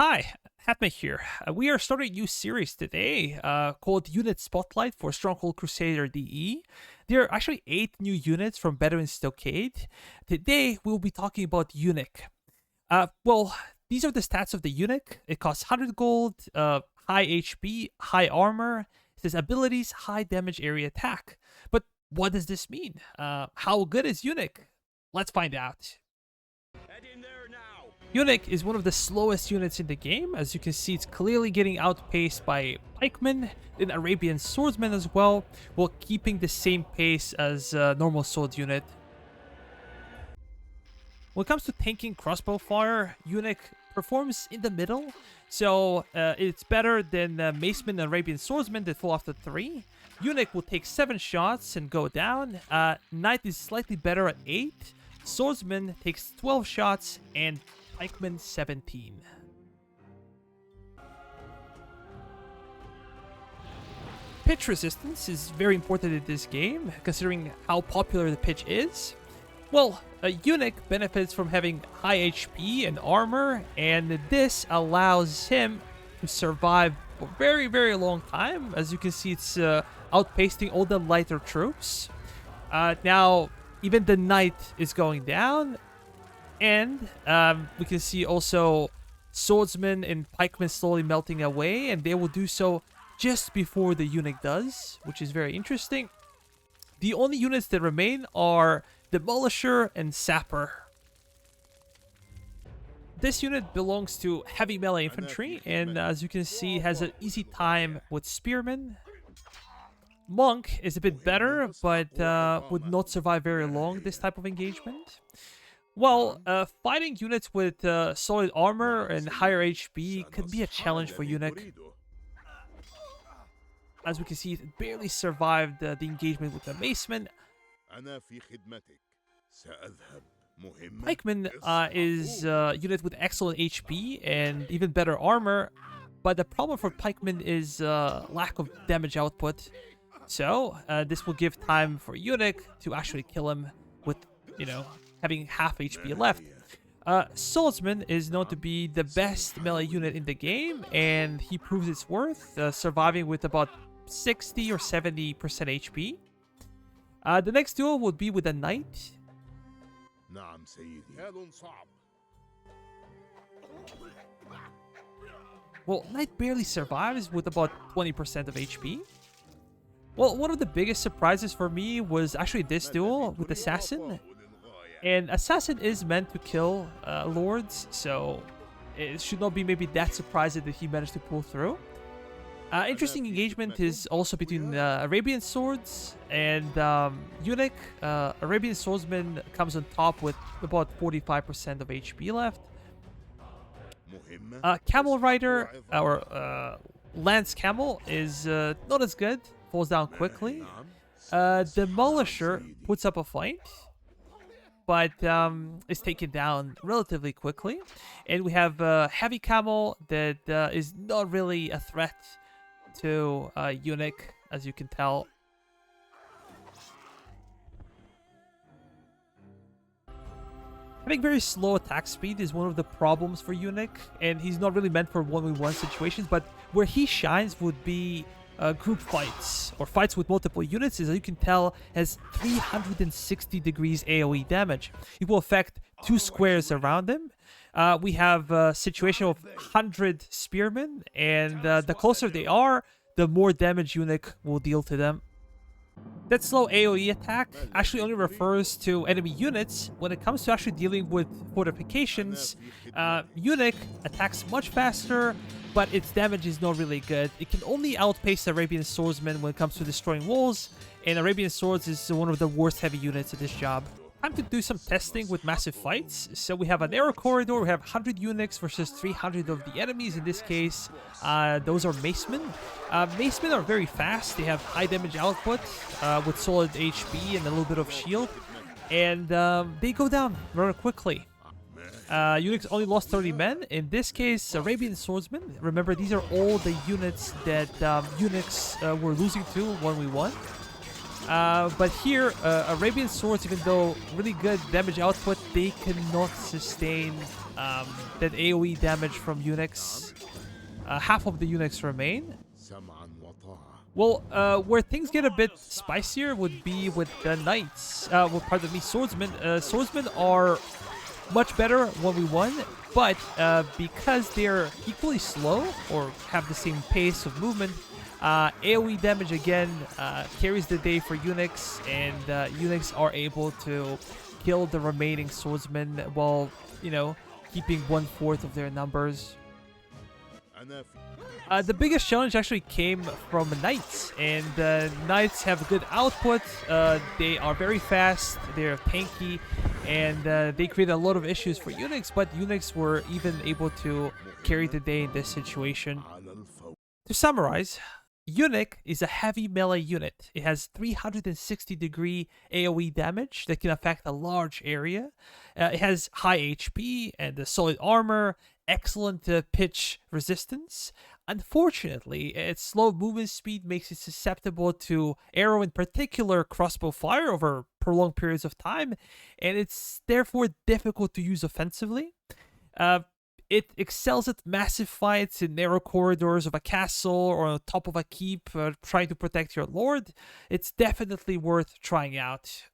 Hi, Hatma here. We are starting a new series today called Unit Spotlight for Stronghold Crusader DE. There are actually 8 new units from Bedouin Stockade. Today, we'll be talking about Eunuch. These are the stats of the Eunuch. It costs 100 gold, high HP, high armor. It says abilities, high damage area attack. But what does this mean? How good is Eunuch? Let's find out. Eunuch is one of the slowest units in the game. As you can see, it's clearly getting outpaced by pikemen and Arabian swordsmen as well, while keeping the same pace as a normal sword unit. When it comes to tanking crossbow fire, Eunuch performs in the middle, so it's better than macemen and Arabian swordsmen that fall after 3. Eunuch will take 7 shots and go down. Knight is slightly better at 8. Swordsman takes 12 shots and pikeman 17. Pitch resistance is very important in this game, considering how popular the pitch is. Well, a Eunuch benefits from having high HP and armor, and this allows him to survive for a very, very long time. As you can see, it's outpacing all the lighter troops. Now, even the knight is going down, and we can see also swordsmen and pikemen slowly melting away, and they will do so just before the Eunuch does, which is very interesting. The only units that remain are Demolisher and Sapper. This unit belongs to heavy melee infantry, and as you can see, has an easy time with spearmen. Monk is a bit better, but would not survive very long this type of engagement. Well, fighting units with solid armor and higher HP could be a challenge for Eunuch. As we can see, it barely survived the engagement with the macemen. Pikeman is a unit with excellent HP and even better armor, but the problem for pikemen is lack of damage output. So, this will give time for Eunuch to actually kill him with, having half HP left. Swordsman is known to be the best melee unit in the game, and he proves its worth, surviving with about 60 or 70% HP. The next duel would be with a knight. Well, knight barely survives with about 20% of HP. Well, one of the biggest surprises for me was actually this duel with Assassin. And Assassin is meant to kill lords, so it should not be maybe that surprising that he managed to pull through. Interesting engagement is also between Arabian swords and Eunuch. Arabian swordsman comes on top with about 45% of HP left. Camel Rider, or Lance Camel, is not as good. Falls down quickly. Demolisher puts up a fight, but is taken down relatively quickly. And we have Heavy Camel that is not really a threat to Eunuch, as you can tell. Having very slow attack speed is one of the problems for Eunuch, and he's not really meant for 1v1 situations, but where he shines would be group fights or fights with multiple units. As you can tell, has 360 degrees AoE damage. It will affect 2 squares around him. We have a situation of 100 spearmen, and the closer they are, the more damage Eunuch will deal to them. That slow AoE attack actually only refers to enemy units. When it comes to actually dealing with fortifications, Eunuch attacks much faster, but its damage is not really good. It can only outpace Arabian swordsmen when it comes to destroying walls, and Arabian swords is one of the worst heavy units at this job. Time to do some testing with massive fights. So we have a narrow corridor, we have 100 eunuchs versus 300 of the enemies. In this case, those are macemen. Macemen are very fast. They have high damage output with solid HP and a little bit of shield. And they go down rather quickly. Eunuchs only lost 30 men. In this case, Arabian swordsmen. Remember, these are all the units that eunuchs were losing to when we won. But here, Arabian swords, even though really good damage output, they cannot sustain that AoE damage from Eunuchs. Half of the Eunuchs remain. Well, where things get a bit spicier would be with the Knights. Well, pardon me, Swordsmen. Swordsmen are much better 1v1, but because they're equally slow or have the same pace of movement, AoE damage again carries the day for Eunuchs, and Eunuchs are able to kill the remaining swordsmen while, you know, keeping 1/4 of their numbers. The biggest challenge actually came from Knights, and Knights have good output. They are very fast, they're tanky, and they create a lot of issues for Eunuchs, but Eunuchs were even able to carry the day in this situation. To summarize, Eunuch is a heavy melee unit. It has 360-degree AoE damage that can affect a large area. It has high HP and solid armor, excellent pitch resistance. Unfortunately, its slow movement speed makes it susceptible to arrow, in particular crossbow fire, over prolonged periods of time, and it's therefore difficult to use offensively. It excels at massive fights in narrow corridors of a castle or on top of a keep, trying to protect your lord. It's definitely worth trying out.